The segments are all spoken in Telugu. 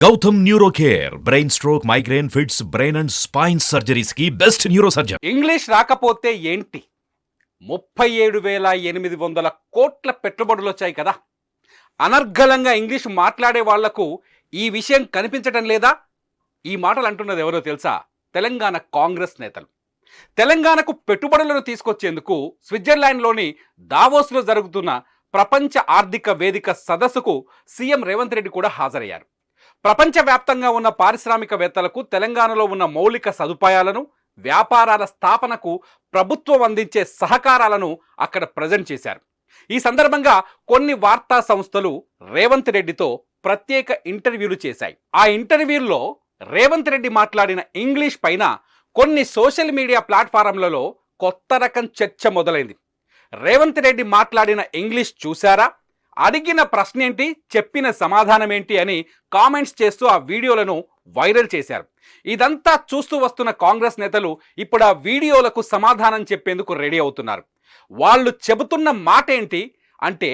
Gautam neuro care brain stroke migraine fits brain and spine surgeries కి బెస్ట్ న్యూరో సర్జన్. ఇంగ్లీష్ రాకపోతే ఏంటి? 37,800 కోట్ల పెట్టుబడులు వచ్చాయి కదా. అనర్గళంగా ఇంగ్లీష్ మాట్లాడే వాళ్లకు ఈ విషయం కనిపించటం లేదా? ఈ మాటలు అంటున్నది ఎవరో తెలుసా? తెలంగాణ కాంగ్రెస్ నేతలు. తెలంగాణకు పెట్టుబడులను తీసుకొచ్చేందుకు స్విట్జర్లాండ్లోని దావోస్లో జరుగుతున్న ప్రపంచ ఆర్థిక వేదిక సదస్సుకు సీఎం రేవంత్ రెడ్డి కూడా హాజరయ్యారు. ప్రపంచవ్యాప్తంగా ఉన్న పారిశ్రామికవేత్తలకు తెలంగాణలో ఉన్న మౌలిక సదుపాయాలను, వ్యాపారాల స్థాపనకు ప్రభుత్వం అందించే సహకారాలను అక్కడ ప్రజెంట్ చేశారు. ఈ సందర్భంగా కొన్ని వార్తా సంస్థలు రేవంత్ రెడ్డితో ప్రత్యేక ఇంటర్వ్యూలు చేశాయి. ఆ ఇంటర్వ్యూల్లో రేవంత్ రెడ్డి మాట్లాడిన ఇంగ్లీష్ పైన కొన్ని సోషల్ మీడియా ప్లాట్ఫారంలలో కొత్త రకం చర్చ మొదలైంది. రేవంత్ రెడ్డి మాట్లాడిన ఇంగ్లీష్ చూశారా? అడిగిన ప్రశ్న ఏంటి, చెప్పిన సమాధానం ఏంటి అని కామెంట్స్ చేస్తూ ఆ వీడియోలను వైరల్ చేశారు. ఇదంతా చూస్తూ వస్తున్న కాంగ్రెస్ నేతలు ఇప్పుడు ఆ వీడియోలకు సమాధానం చెప్పేందుకు రెడీ అవుతున్నారు. వాళ్ళు చెబుతున్న మాట ఏంటి అంటే,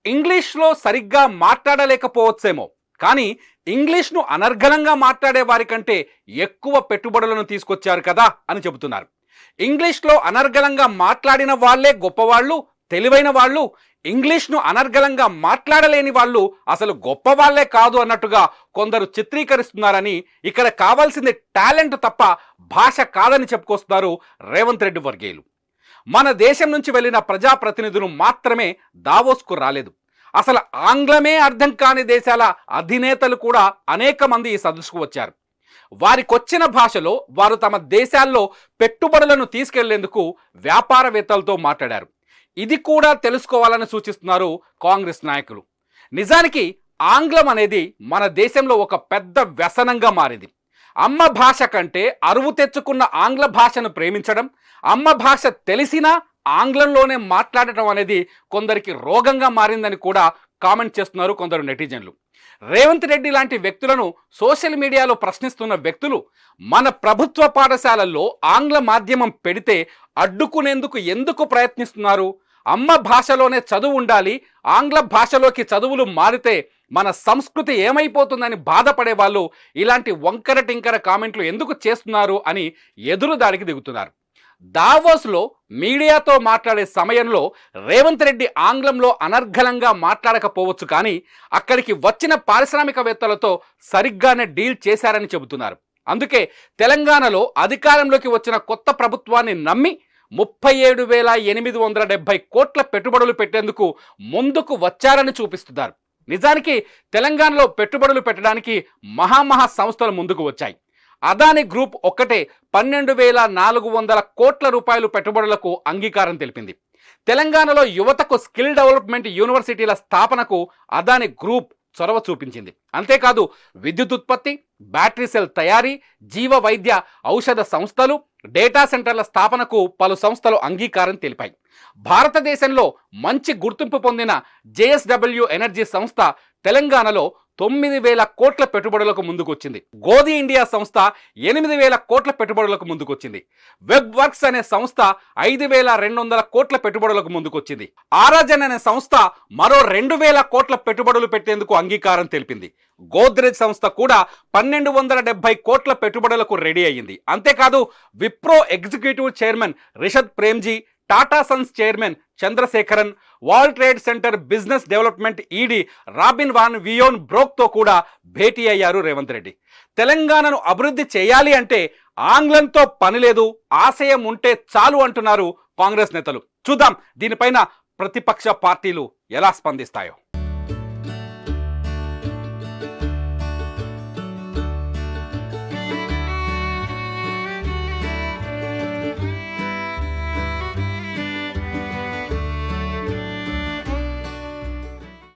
ఇంగ్లీష్లో సరిగ్గా మాట్లాడలేకపోవచ్చేమో, కానీ ఇంగ్లీష్ను అనర్గళంగా మాట్లాడే వారి కంటే ఎక్కువ పెట్టుబడులను తీసుకొచ్చారు కదా అని చెబుతున్నారు. ఇంగ్లీష్లో అనర్గళంగా మాట్లాడిన వాళ్లే గొప్పవాళ్ళు, తెలివైన వాళ్ళు. ఇంగ్లీష్ను అనర్గళంగా మాట్లాడలేని వాళ్ళు అసలు గొప్పవాళ్లే కాదు అన్నట్టుగా కొందరు చిత్రీకరిస్తున్నారని, ఇక్కడ కావాల్సింది టాలెంట్ తప్ప భాష కాదని చెప్పుకొస్తున్నారు రేవంత్ రెడ్డి వర్గీయులు. మన దేశం నుంచి వెళ్ళిన ప్రజాప్రతినిధులు మాత్రమే దావోస్కు రాలేదు. అసలు ఆంగ్లమే అర్థం కాని దేశాల అధినేతలు కూడా అనేక మంది ఈ సదస్సుకు వచ్చారు. వారికొచ్చిన భాషలో వారు తమ దేశాల్లో పెట్టుబడులను తీసుకెళ్లేందుకు వ్యాపారవేత్తలతో మాట్లాడారు. ఇది కూడా తెలుసుకోవాలని సూచిస్తున్నారు కాంగ్రెస్ నాయకులు. నిజానికి ఆంగ్లం అనేది మన దేశంలో ఒక పెద్ద వ్యసనంగా మారింది. అమ్మ భాష కంటే అరువు తెచ్చుకున్న ఆంగ్ల భాషను ప్రేమించడం, అమ్మ భాష తెలిసినా ఆంగ్లంలోనే మాట్లాడటం అనేది కొందరికి రోగంగా మారిందని కూడా కామెంట్ చేస్తున్నారు కొందరు నెటిజన్లు. రేవంత్ రెడ్డి లాంటి వ్యక్తులను సోషల్ మీడియాలో ప్రశ్నిస్తున్న వ్యక్తులు మన ప్రభుత్వ పాఠశాలల్లో ఆంగ్ల మాధ్యమం పెడితే అడ్డుకునేందుకు ఎందుకు ప్రయత్నిస్తున్నారు? అమ్మ భాషలోనే చదువు ఉండాలి, ఆంగ్ల భాషలోకి చదువులు మారితే మన సంస్కృతి ఏమైపోతుందని బాధపడే వాళ్ళు ఇలాంటి వంకర టింకర కామెంట్లు ఎందుకు చేస్తున్నారు అని ఎదురుదాడికి దిగుతున్నారు. దావోస్లో మీడియాతో మాట్లాడే సమయంలో రేవంత్ రెడ్డి ఆంగ్లంలో అనర్గళంగా మాట్లాడకపోవచ్చు, కానీ అక్కడికి వచ్చిన పారిశ్రామికవేత్తలతో సరిగ్గానే డీల్ చేశారని చెబుతున్నారు. అందుకే తెలంగాణలో అధికారంలోకి వచ్చిన కొత్త ప్రభుత్వాన్ని నమ్మి 37,870 కోట్ల పెట్టుబడులు పెట్టేందుకు ముందుకు వచ్చారని చూపిస్తున్నారు. నిజానికి తెలంగాణలో పెట్టుబడులు పెట్టడానికి మహామహా సంస్థలు ముందుకు వచ్చాయి. అదాని గ్రూప్ ఒక్కటే 12,400 కోట్ల రూపాయలు పెట్టుబడులకు అంగీకారం తెలిపింది. తెలంగాణలో యువతకు స్కిల్ డెవలప్మెంట్ యూనివర్సిటీల స్థాపనకు అదాని గ్రూప్ చొరవ చూపించింది. అంతేకాదు విద్యుత్ ఉత్పత్తి, బ్యాటరీ సెల్ తయారీ, జీవ వైద్య ఔషధ సంస్థలు, డేటా సెంటర్ల స్థాపనకు పలు సంస్థలు అంగీకారం తెలిపాయి. భారతదేశంలో మంచి గుర్తింపు పొందిన జేఎస్డబ్ల్యూ ఎనర్జీ సంస్థ తెలంగాణలో 9,000 కోట్ల పెట్టుబడులకు ముందుకొచ్చింది. గోధి ఇండియా సంస్థ 8,000 కోట్ల పెట్టుబడులకు ముందుకొచ్చింది. వెబ్ వర్క్స్ అనే సంస్థ 5,200 కోట్ల పెట్టుబడులకు ముందుకొచ్చింది. ఆరాజన్ అనే సంస్థ మరో 2,000 కోట్ల పెట్టుబడులు పెట్టేందుకు అంగీకారం తెలిపింది. గోద్రేజ్ సంస్థ కూడా 1,270 కోట్ల పెట్టుబడులకు రెడీ అయ్యింది. అంతేకాదు Wipro executive chairman Rishad Premji, Tata Sons chairman Chandrasekaran, World Trade Center business development ED Robin van వియోన్ బ్రోక్తో కూడా భేటీ అయ్యారు రేవంత్ రెడ్డి. తెలంగాణను అభివృద్ధి చేయాలి అంటే ఆంగ్లంతో పని లేదు, ఆశయం ఉంటే చాలు అంటున్నారు కాంగ్రెస్ నేతలు. చూద్దాం దీనిపైన ప్రతిపక్ష పార్టీలు ఎలా స్పందిస్తాయో.